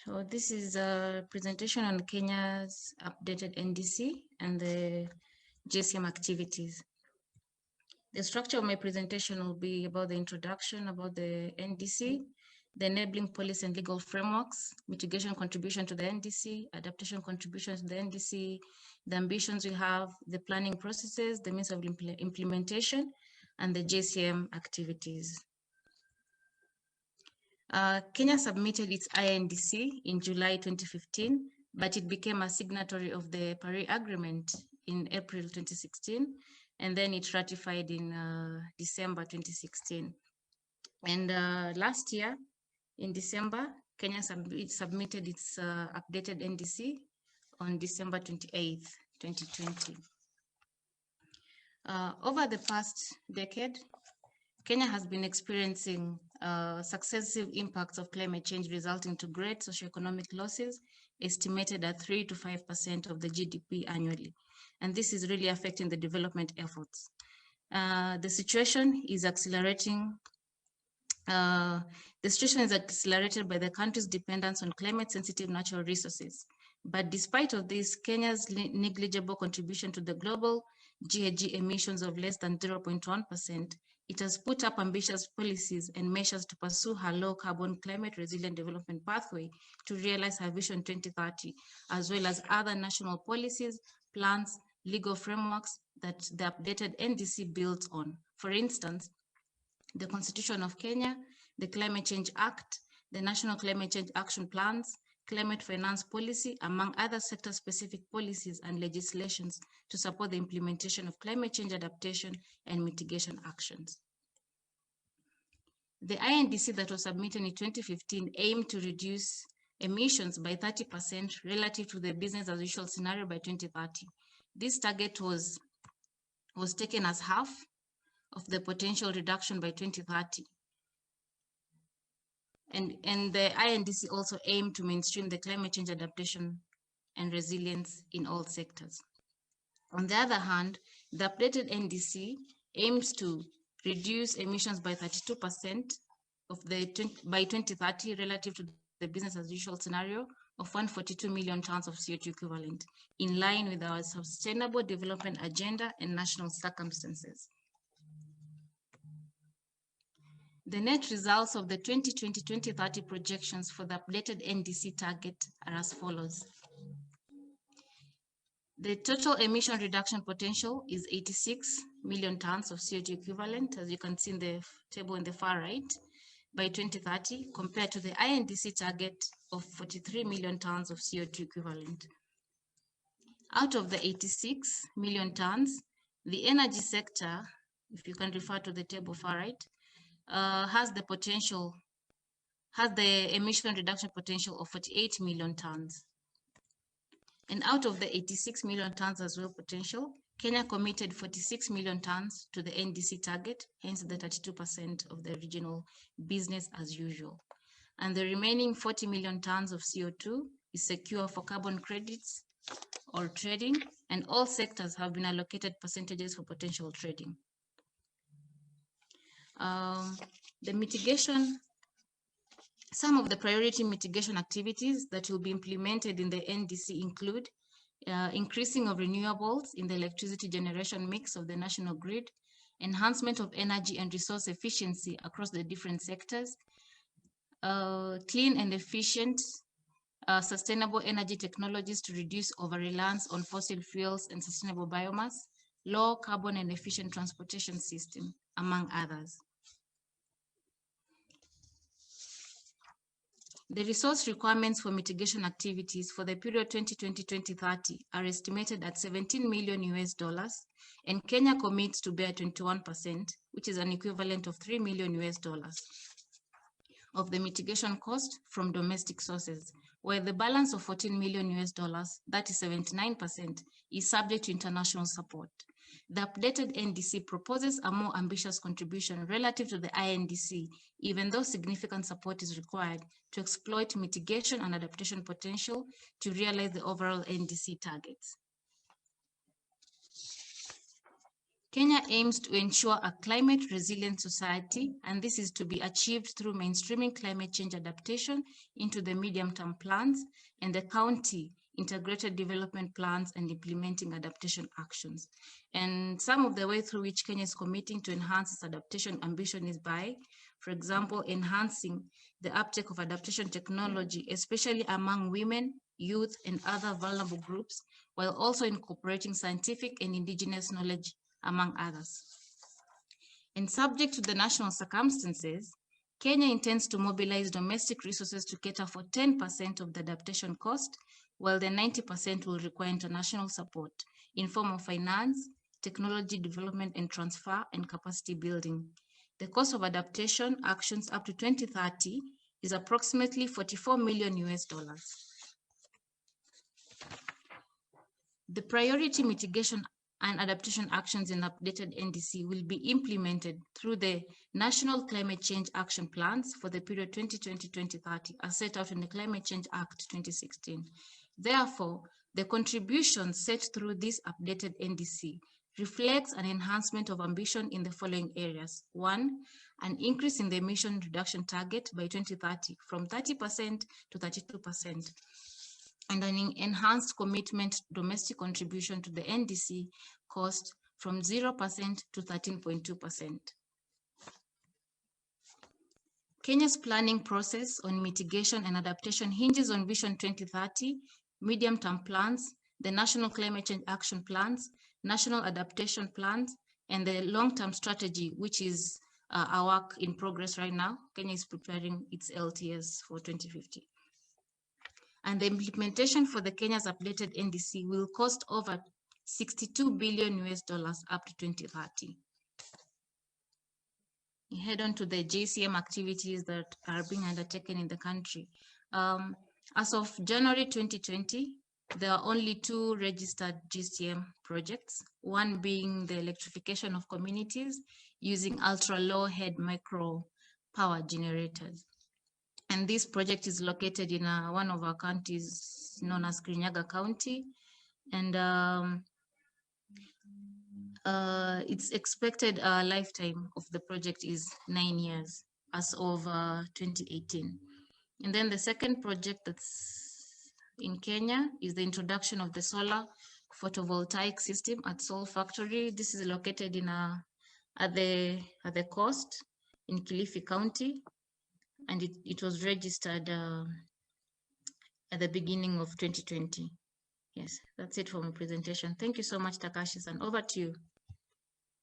So this is a presentation on Kenya's updated NDC and the Jcm activities. The structure of my presentation will be about the introduction, about the NDC, the enabling policy and legal frameworks, mitigation contribution to the NDC, adaptation contributions to the NDC, the ambitions we have, the planning processes, the means of implementation, and the Jcm activities. Kenya submitted its INDC in July 2015, but it became a signatory of the Paris Agreement in April 2016, and then it ratified in December 2016. And last year, in December, Kenya submitted its updated NDC on December 28th, 2020. Over the past decade, Kenya has been experiencing successive impacts of climate change resulting to great socioeconomic losses, estimated at 3 to 5% of the GDP annually. And this is really affecting the development efforts. The situation is accelerating. The situation is accelerated by the country's dependence on climate-sensitive natural resources. But despite of this, Kenya's negligible contribution to the global GHG emissions of less than 0.1%, it has put up ambitious policies and measures to pursue her low carbon climate resilient development pathway to realize her Vision 2030, as well as other national policies, plans, legal frameworks that the updated NDC builds on. For instance, the Constitution of Kenya, the Climate Change Act, the National Climate Change Action Plans, climate finance policy, among other sector-specific policies and legislations to support the implementation of climate change adaptation and mitigation actions. The INDC that was submitted in 2015 aimed to reduce emissions by 30% relative to the business as usual scenario by 2030. This target was taken as half of the potential reduction by 2030. And the INDC also aimed to mainstream the climate change adaptation and resilience in all sectors. On the other hand, the updated NDC aims to reduce emissions by 32% by 2030 relative to the business as usual scenario of 142 million tons of CO2 equivalent, in line with our sustainable development agenda and national circumstances. The net results of the 2020-2030 projections for the updated NDC target are as follows. The total emission reduction potential is 86 million tons of CO2 equivalent, as you can see in the table in the far right, by 2030, compared to the INDC target of 43 million tons of CO2 equivalent. Out of the 86 million tons, the energy sector, if you can refer to the table far right, has the emission reduction potential of 48 million tons. And out of the 86 million tons as well potential, Kenya committed 46 million tons to the NDC target, hence the 32% of the regional business as usual. And the remaining 40 million tons of CO2 is secure for carbon credits or trading, and all sectors have been allocated percentages for potential trading. The mitigation, some of the priority mitigation activities that will be implemented in the NDC include increasing of renewables in the electricity generation mix of the national grid, enhancement of energy and resource efficiency across the different sectors, clean and efficient sustainable energy technologies to reduce over-reliance on fossil fuels and sustainable biomass, low carbon and efficient transportation system, among others. The resource requirements for mitigation activities for the period 2020-2030 are estimated at $17 million US, and Kenya commits to bear 21%, which is an equivalent of $3 million US of the mitigation cost from domestic sources, where the balance of $14 million US, that is 79%, is subject to international support. The updated NDC proposes a more ambitious contribution relative to the INDC, even though significant support is required to exploit mitigation and adaptation potential to realize the overall NDC targets. Kenya aims to ensure a climate resilient society, and this is to be achieved through mainstreaming climate change adaptation into the medium-term plans and the county integrated development plans and implementing adaptation actions. And some of the way through which Kenya is committing to enhance its adaptation ambition is by, for example, enhancing the uptake of adaptation technology, especially among women, youth, and other vulnerable groups, while also incorporating scientific and indigenous knowledge, among others. And subject to the national circumstances, Kenya intends to mobilize domestic resources to cater for 10% of the adaptation cost, while the 90% will require international support in form of finance, technology development and transfer, and capacity building. The cost of adaptation actions up to 2030 is approximately $44 million. The priority mitigation and adaptation actions in updated NDC will be implemented through the National Climate Change Action Plans for the period 2020-2030 as set out in the Climate Change Act 2016. Therefore, the contributions set through this updated NDC reflects an enhancement of ambition in the following areas. 1, an increase in the emission reduction target by 2030 from 30% to 32%. And an enhanced commitment domestic contribution to the NDC cost from 0% to 13.2%. Kenya's planning process on mitigation and adaptation hinges on Vision 2030, medium-term plans, the National Climate Change Action Plans, National Adaptation Plans, and the long-term strategy, which is our work in progress right now. Kenya is preparing its LTS for 2050. And the implementation for the Kenya's updated NDC will cost over $62 billion up to 2030. We head on to the Jcm activities that are being undertaken in the country. As of January 2020, there are only 2 registered Jcm projects, one being the electrification of communities using ultra-low head micro power generators. And this project is located in one of our counties known as Kirinyaga County. And its expected lifetime of the project is 9 years as of 2018. And then the second project that's in Kenya is the introduction of the solar photovoltaic system at Sol Factory. This is located in at the coast in Kilifi County. And it was registered at the beginning of 2020. Yes, that's it for my presentation. Thank you so much, Takashi, and over to you.